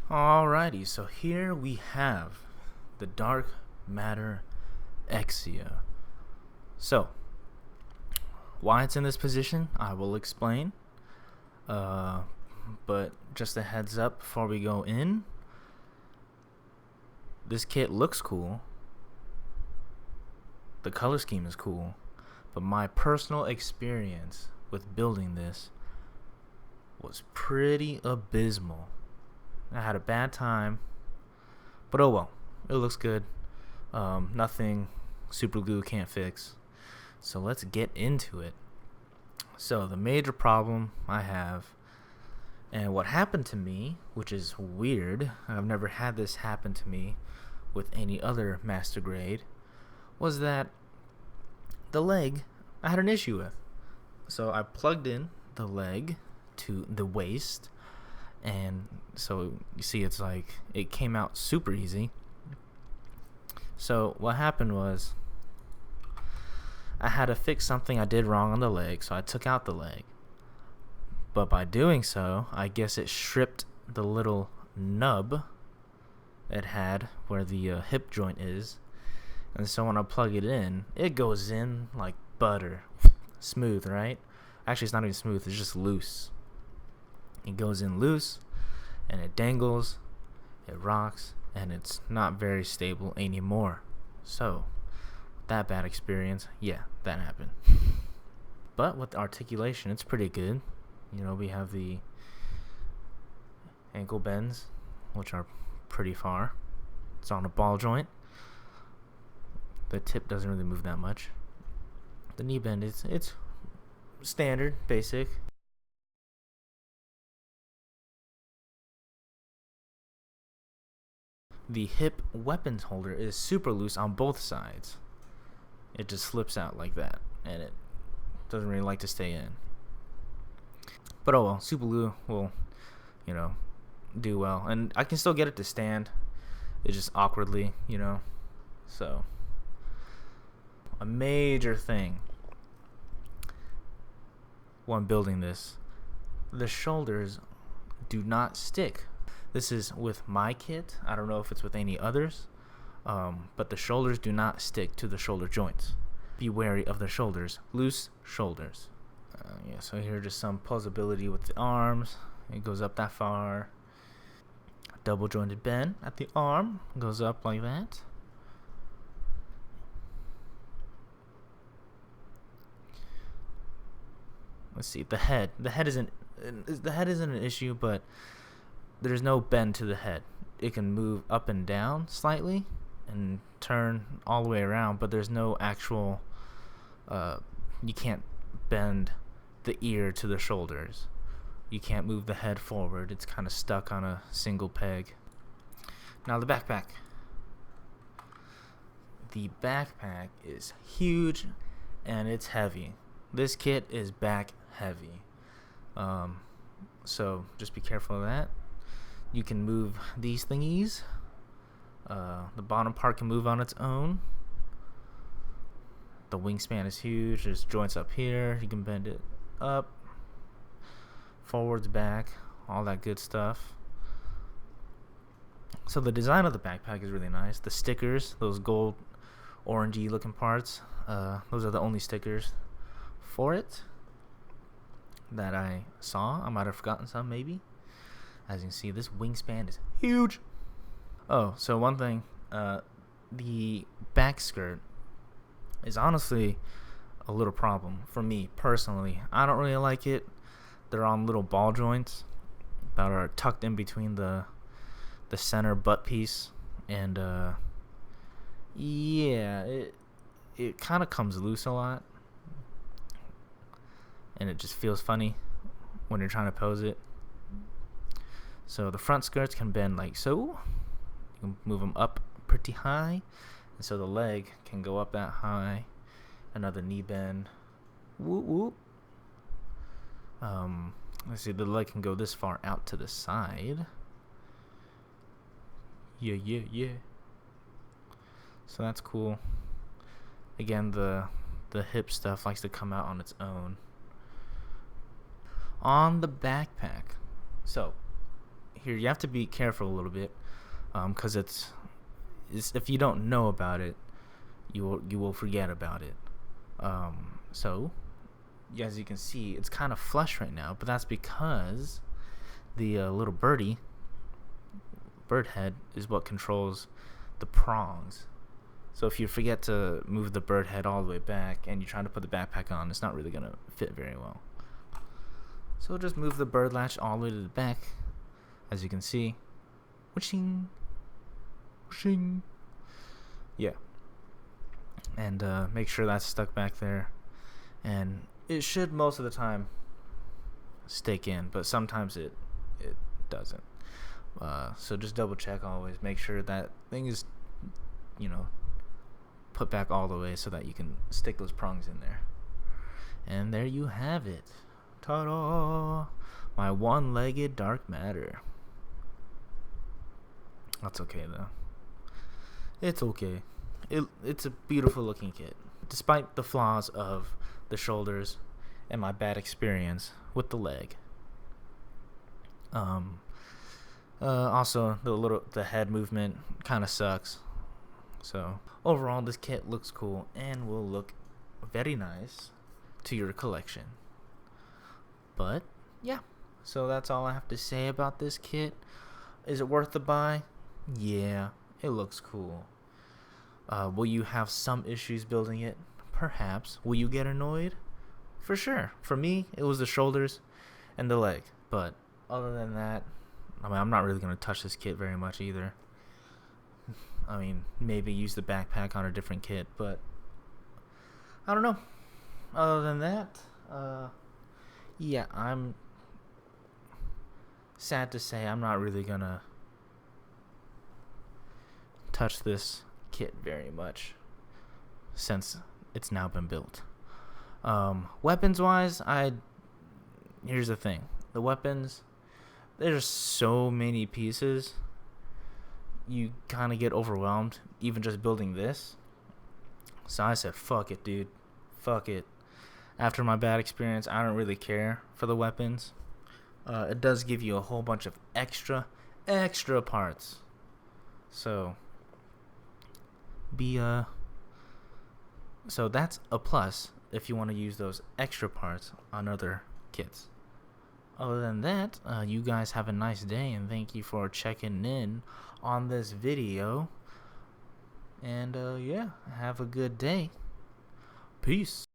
Alrighty, so here we have the dark matter Exia. So, why it's in this position, I will explain. But just a heads up before we go in, this kit looks cool. The color scheme is cool, but my personal experience with building this was pretty abysmal. I had a bad time, but oh well, it looks good. Nothing super glue can't fix. So let's get into it. So the major problem I have, and what happened to me, which is weird, I've never had this happen to me with any other master grade, was that the leg I had an issue with. So I plugged in the leg to the waist, and so you see it's like it came out super easy. So what happened was I had to fix something I did wrong on the leg, so I took out the leg. But by doing so, I guess it stripped the little nub it had where the hip joint is. And so when I plug it in, it goes in like butter. Smooth, right? Actually, it's not even smooth, it's just loose. It goes in loose, and it dangles, it rocks, and it's not very stable anymore. So, that bad experience, yeah, that happened. But with articulation, it's pretty good. You know, we have the ankle bends, which are pretty far. It's on a ball joint. The tip doesn't really move that much. The knee bend, it's standard, basic. The hip weapons holder is super loose on both sides. It just slips out like that, and it doesn't really like to stay in. But oh well, super glue will, do well. And I can still get it to stand. It's just awkwardly, So, a major thing when building this, the shoulders do not stick. This is with my kit. I don't know if it's with any others, but the shoulders do not stick to the shoulder joints. Be wary of the shoulders. Loose shoulders. So here are just some posability with the arms. It goes up that far. Double jointed bend at the arm. Goes up like that. Let's see. The head. The head isn't an issue, but there's no bend to the head. It can move up and down slightly and turn all the way around, but there's no actual you can't bend the ear to the shoulders. You can't move the head forward. It's kind of stuck on a single peg. Now the backpack. The backpack is huge and it's heavy. This kit is back heavy. So just be careful of that. You can move these thingies. The bottom part can move on its own. The wingspan is huge. There's joints up here. You can bend it up, forwards, back, all that good stuff. So the design of the backpack is really nice. The stickers, those gold orangey looking parts, those are the only stickers for it that I saw. I might have forgotten some maybe. As you can see, this wingspan is huge. Oh, so one thing, the back skirt is honestly a little problem for me personally. I don't really like it. They're on little ball joints that are tucked in between the center butt piece, and yeah, it kind of comes loose a lot, and it just feels funny when you're trying to pose it. So the front skirts can bend like so. You can move them up pretty high, and so the leg can go up that high. Another knee bend. Whoop whoop. Let's see, the leg can go this far out to the side. Yeah. So that's cool. Again, the hip stuff likes to come out on its own. On the backpack. So, here you have to be careful a little bit, because it's if you don't know about it, you will forget about it. So as you can see, it's kind of flush right now, but that's because the little bird head is what controls the prongs. So if you forget to move the bird head all the way back and you're trying to put the backpack on, it's not really going to fit very well. So just move the bird latch all the way to the back, as you can see. Whooshing. Whooshing. Yeah. And make sure that's stuck back there. And it should most of the time stick in, but sometimes it doesn't. So just double check always. Make sure that thing is, put back all the way so that you can stick those prongs in there. And there you have it. Ta-da! My one-legged dark matter. That's okay though. It's okay. It's a beautiful looking kit, despite the flaws of the shoulders and my bad experience with the leg. Also the head movement kind of sucks. So overall, this kit looks cool and will look very nice to your collection. But yeah, so that's all I have to say about this kit. Is it worth the buy? Yeah, it looks cool. Will you have some issues building it? Perhaps. Will you get annoyed? For sure. For me, it was the shoulders and the leg. But other than that, I'm not really going to touch this kit very much either. Maybe use the backpack on a different kit, but I don't know. Other than that, yeah, I'm sad to say I'm not really going to touch this kit very much since it's now been built. Weapons wise, here's the thing. The weapons, there's so many pieces, you kind of get overwhelmed even just building this. So I said, fuck it, dude. Fuck it. After my bad experience, I don't really care for the weapons. It does give you a whole bunch of extra parts. So so that's a plus if you want to use those extra parts on other kits. Other than that, you guys have a nice day, and thank you for checking in on this video. And yeah, have a good day. Peace.